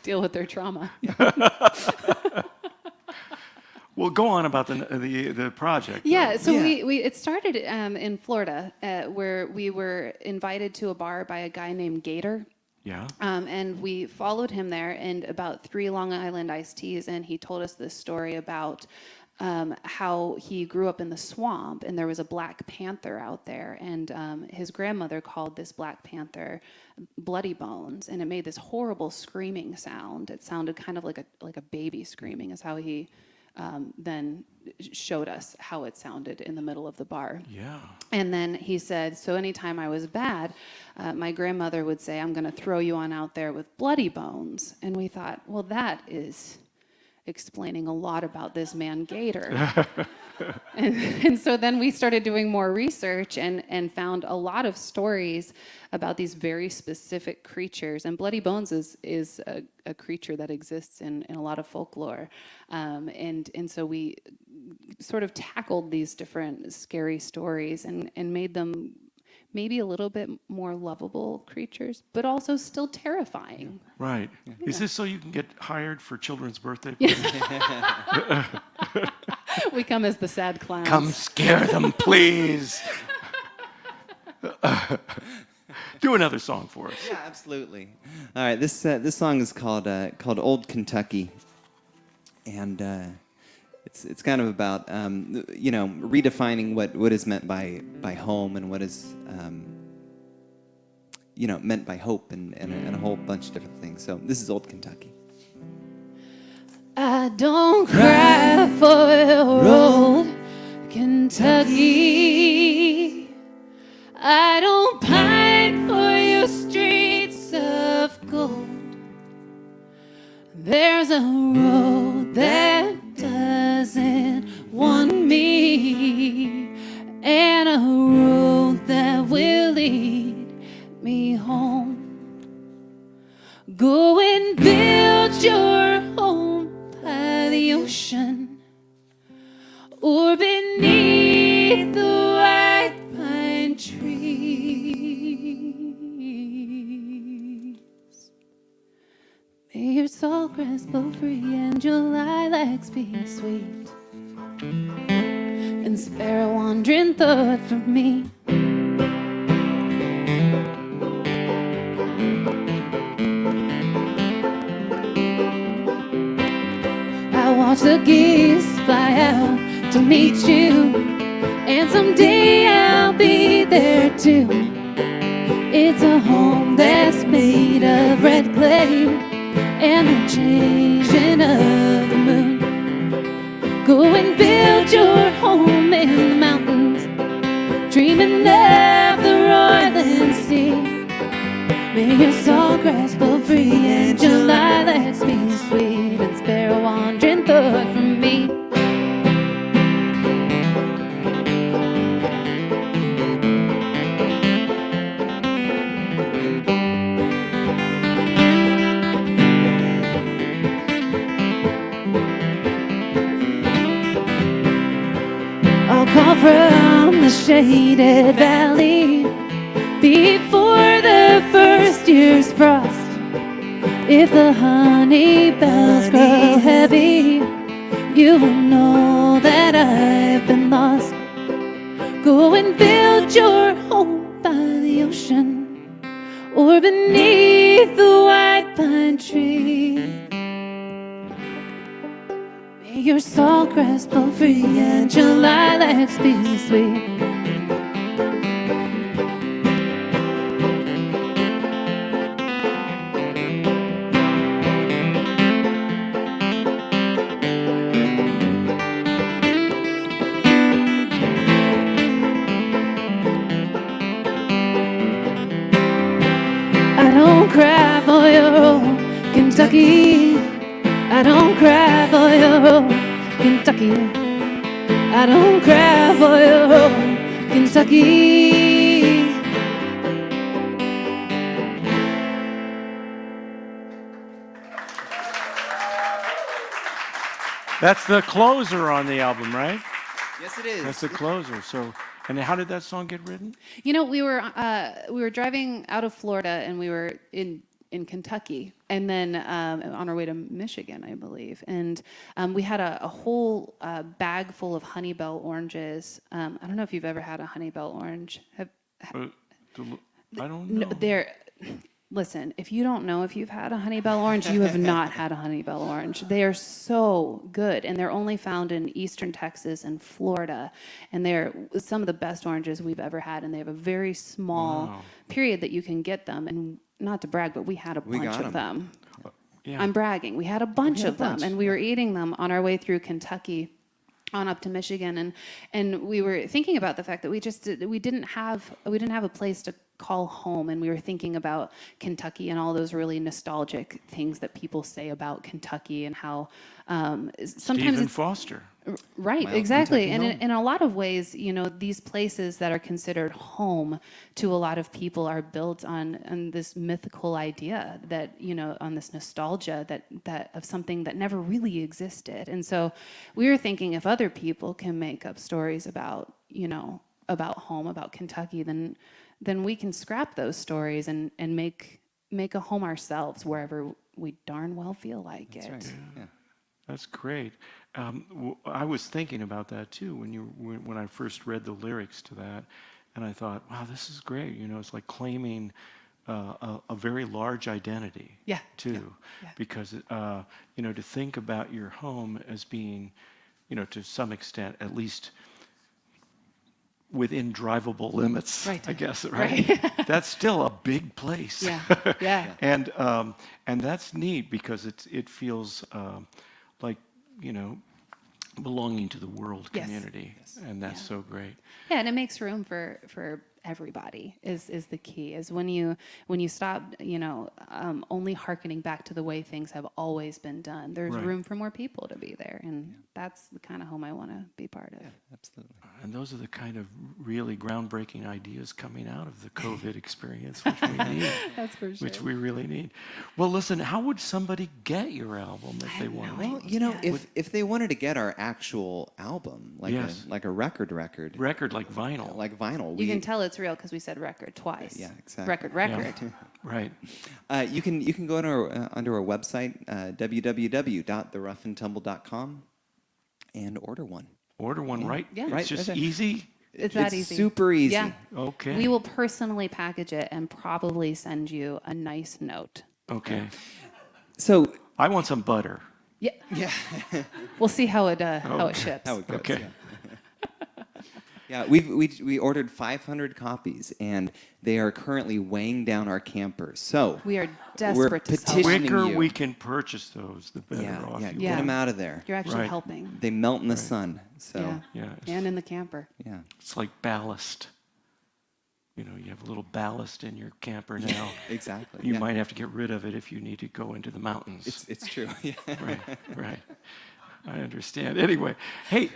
Deal with their trauma. Well, go on about the project. Yeah, so Yeah. it started in Florida where we were invited to a bar by a guy named Gator. Yeah. And we followed him there and about 3 Long Island iced teas, and he told us this story about how he grew up in the swamp, and there was a black panther out there, and his grandmother called this black panther Bloody Bones, and it made this horrible screaming sound. It sounded kind of like a baby screaming, is how he then showed us how it sounded in the middle of the bar. Yeah. And then he said, so anytime I was bad, my grandmother would say, I'm going to throw you on out there with Bloody Bones. And we thought, well, that is explaining a lot about this man Gator. and so then we started doing more research and found a lot of stories about these very specific creatures. And Bloody Bones is a creature that exists in a lot of folklore. And so we sort of tackled these different scary stories and made them maybe a little bit more lovable creatures, but also still terrifying. Right. Is this so you can get hired for children's birthday parties? We come as the sad clowns. Come scare them, please. Do another song for us. Yeah, absolutely. All right, this song is called "Old Kentucky," and it's kind of about redefining what is meant by home and what is meant by hope and a whole bunch of different things. So this is "Old Kentucky." I don't cry for your old Kentucky. I don't pine for your streets of gold. There's a road that doesn't want me, and a road that will lead me home. Go and build your home by the ocean or beneath the white pine trees. May your sawgrass blow free and your lilacs be sweet, and spare a wandering thought from me. I watch the geese fly out to meet you, and someday I'll be there too. It's a home that's made of red clay and the changing of the moon. Go and build your home in the mountains, dreaming of the roiling sea. May your sawgrass blow free and your lilacs be sweet, and spare a wandering thought from me. I'll call from the shaded valley before the first year's frost. If the honey bells grow heavy, you will know that I've been lost. Go and build your home by the ocean or beneath the white pine tree. May your sawgrass blow free and your lilacs be sweet. I don't cry for your old Kentucky. I don't cry for your old Kentucky. I don't cry for your old Kentucky. That's the closer on the album, right? Yes, it is. That's the closer. So, and how did that song get written? You know, we were driving out of Florida, and we were in Kentucky, and then on our way to Michigan, I believe. And we had a whole bag full of Honeybell oranges. I don't know if you've ever had a Honeybell orange. I don't know. They're Listen, if you don't know if you've had a Honeybell orange, you have not had a Honeybell orange. They are so good, and they're only found in eastern Texas and Florida, and they're some of the best oranges we've ever had, and they have a very small period that you can get them. And not to brag, but we had a bunch of them. Yeah. I'm bragging. We had a bunch of them, and we were eating them on our way through Kentucky on up to Michigan, and we were thinking about the fact that we didn't have a place to call home, and we were thinking about Kentucky and all those really nostalgic things that people say about Kentucky and how sometimes Stephen it's Foster. right, exactly. And in a lot of ways, you know, these places that are considered home to a lot of people are built on this mythical idea that, you know, on this nostalgia that of something that never really existed. And so we were thinking if other people can make up stories about, you know, about home, about Kentucky, then we can scrap those stories and make a home ourselves wherever we darn well feel like it. That's right. Yeah. That's great. I was thinking about that too when I first read the lyrics to that, and I thought, wow, this is great. You know, it's like claiming a very large identity. Yeah. Too, because you know, to think about your home as being, you know, to some extent at least within drivable limits, Right. I guess, right? That's still a big place. Yeah, yeah. And that's neat because it feels like, you know, belonging to the world Yes. community, and that's so great. Yeah, and it makes room for everybody is the key. Is when you stop, you know, only hearkening back to the way things have always been done. There's Right. room for more people to be there, and that's the kind of home I want to be part of. Absolutely. And those are the kind of really groundbreaking ideas coming out of the COVID experience, which we need. That's for sure. Which we really need. Well, listen, how would somebody get your album if they wanted? Well, you know, if they wanted to get our actual album, like Yes. a record, Record like vinyl. like vinyl, You can tell it's real because we said record twice. Yeah, exactly. Record. Right. you can go onto our website, www.theroughandtumble.com, and order one. Order one, right? Yeah. It's Right, just right there. easy. It's that It's easy. super easy. Yeah. Okay. We will personally package it and probably send you a nice note. Okay. So I want some butter. Yeah. yeah, We'll see how it ships. how it goes. Okay. Yeah. Yeah, we ordered 500 copies, and they are currently weighing down our camper. So We are we're desperate to sell. petitioning Quicker you. we can purchase those, the better yeah, off yeah, you get Yeah. them out of there. You're actually Right. helping. They melt in the sun. So Yeah. Yeah, And in the camper. yeah. it's like ballast. You know, you have a little ballast in your camper now. Exactly. You yeah. might have to get rid of it if you need to go into the mountains. It's true. Yeah. Right, right. I understand. Anyway, hey,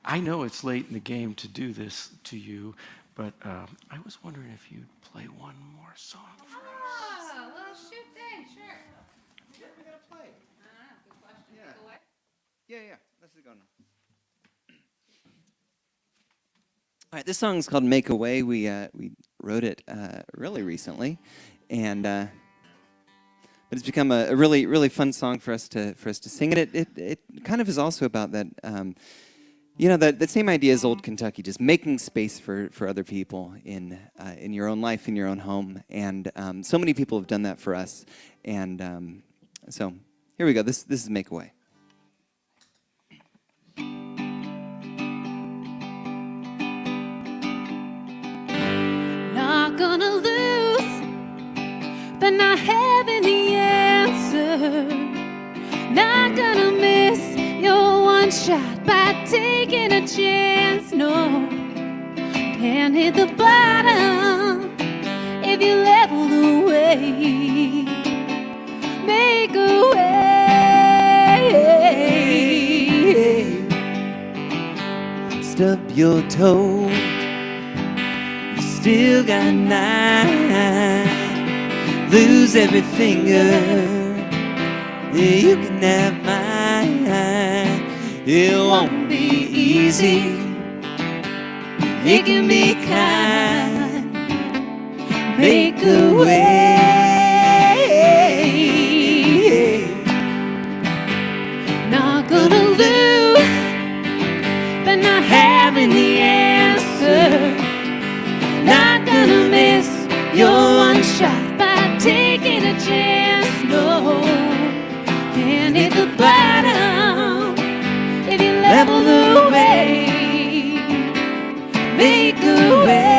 I know it's late in the game to do this to you, but I was wondering if you'd play one more song for us. Oh, well, shoot thing, sure. Yeah, we gotta play. Good question. Yeah. Take away. Yeah. Let's go All right, this song's called "Make a Way." We wrote it really recently, and but it's become a really fun song for us to sing. And it kind of is also about that that same idea as Old Kentucky, just making space for other people in your own life, in your own home. And so many people have done that for us. And so here we go. This is "Make a Way." Not gonna lose, but not having the answer. Not gonna miss your one shot by taking a chance. No, can't hit the bottom if you level the way. Make a way. Stub your toe, still got 9. Lose every finger, you can have mine. It won't be easy, it can be kind. Make a way. Not gonna lose, but not having the answer. Not gonna miss your one shot by taking a chance. No, can't hit the bottom if you level the way. Make a way.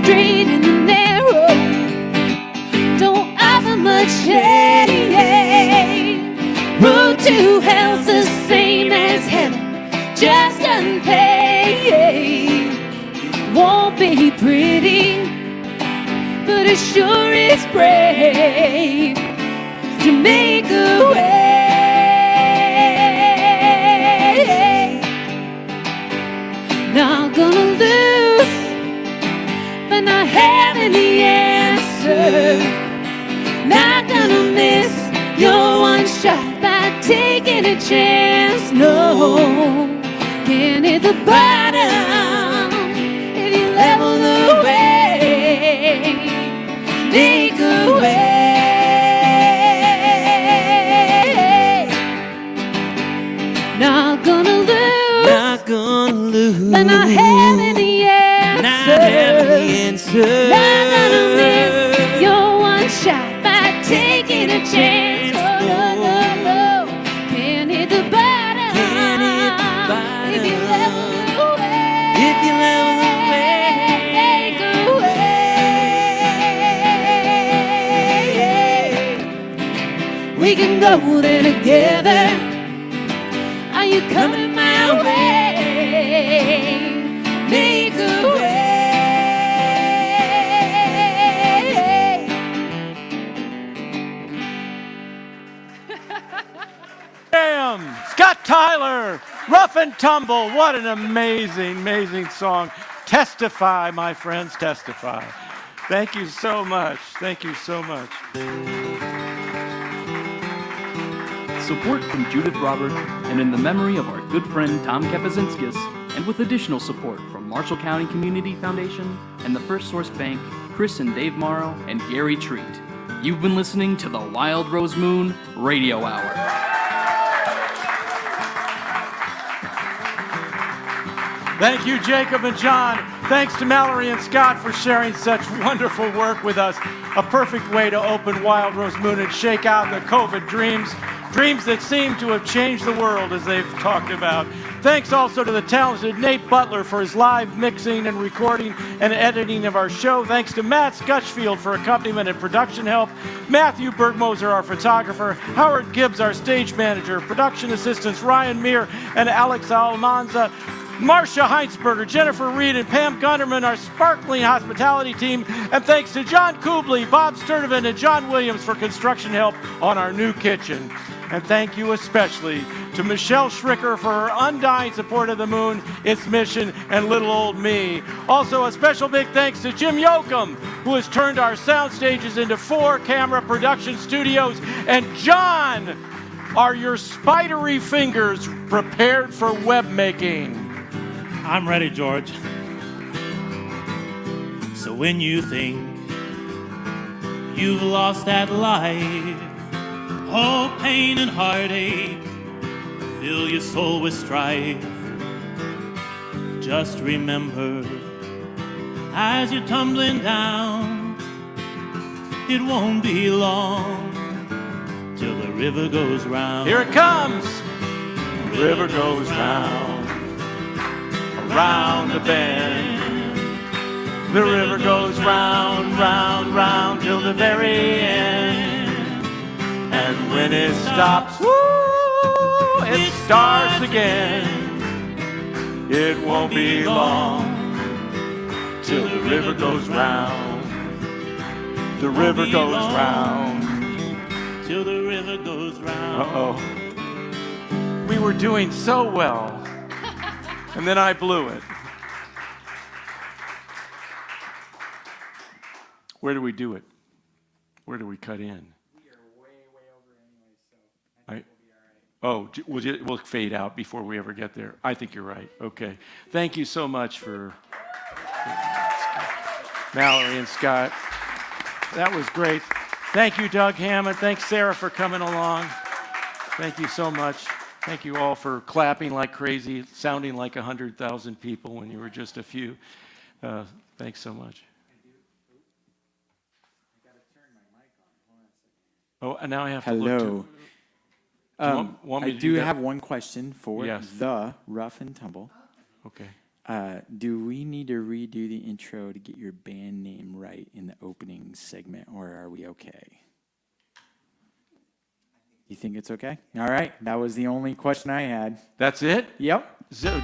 Straight and the narrow don't offer much shade. Road to hell's the same as heaven, just unpaid. Won't be pretty, but it sure is brave to make a way. Not gonna lose, but not having the answer. Not gonna miss your one shot by taking a chance. No, can't hit the bottom if you level the way. Make a way. Not gonna lose, but not having the answer. Not gonna miss your one shot by taking a chance. Oh, no. Can't hit the bottom if you level the way. Make a way. We can go there together. Are you coming my way? Make a way. Damn! Scott Tyler, Rough and Tumble. What an amazing song. Testify, my friends, testify. Thank you so much. Thank you so much. Support from Judith Robert, and in the memory of our good friend Tom Kapazinskis, and with additional support from Marshall County Community Foundation and the First Source Bank, Chris and Dave Morrow, and Gary Treat. You've been listening to the Wild Rose Moon Radio Hour. Thank you, Jacob and John. Thanks to Mallory and Scott for sharing such wonderful work with us. A perfect way to open Wild Rose Moon and shake out the COVID dreams that seem to have changed the world, as they've talked about. Thanks also to the talented Nate Butler for his live mixing and recording and editing of our show. Thanks to Matt Scutchfield for accompaniment and production help. Matthew Bergmoser, our photographer. Howard Gibbs, our stage manager. Production assistants Ryan Meir and Alex Almanza. Marcia Heinsberger, Jennifer Reed, and Pam Gunderman, our sparkling hospitality team. And thanks to John Kubley, Bob Sturdivant, and John Williams for construction help on our new kitchen. And thank you especially to Michelle Schricker for her undying support of the Moon, its mission, and little old me. Also, a special big thanks to Jim Yoakum, who has turned our sound stages into 4-camera production studios. And John, are your spidery fingers prepared for web making? I'm ready, George. So when you think you've lost that life, all pain and heartache fill your soul with strife, just remember, as you're tumbling down, it won't be long till the river goes round. Here it comes. The river goes round, around the bend. The river goes round, round, round till the very end. And when it stops, woo, it starts again. It won't be long till the river goes round. The river goes round. Till the river goes round. Uh-oh. We were doing so well, and then I blew it. Where do we do it? Where do we cut in? We'll fade out before we ever get there. I think you're right. Okay. Thank you so much for Mallory and Scott. That was great. Thank you, Doug Hammond. Thanks, Sarah, for coming along. Thank you so much. Thank you all for clapping like crazy, sounding like 100,000 people when you were just a few. Thanks so much. Oh, and now I have to look Hello. to... Want me I to do that? have one question for Yes. the Rough and Tumble. Okay. Do we need to redo the intro to get your band name right in the opening segment, or are we okay? You think it's okay? All right. That was the only question I had. That's it? Yep. So,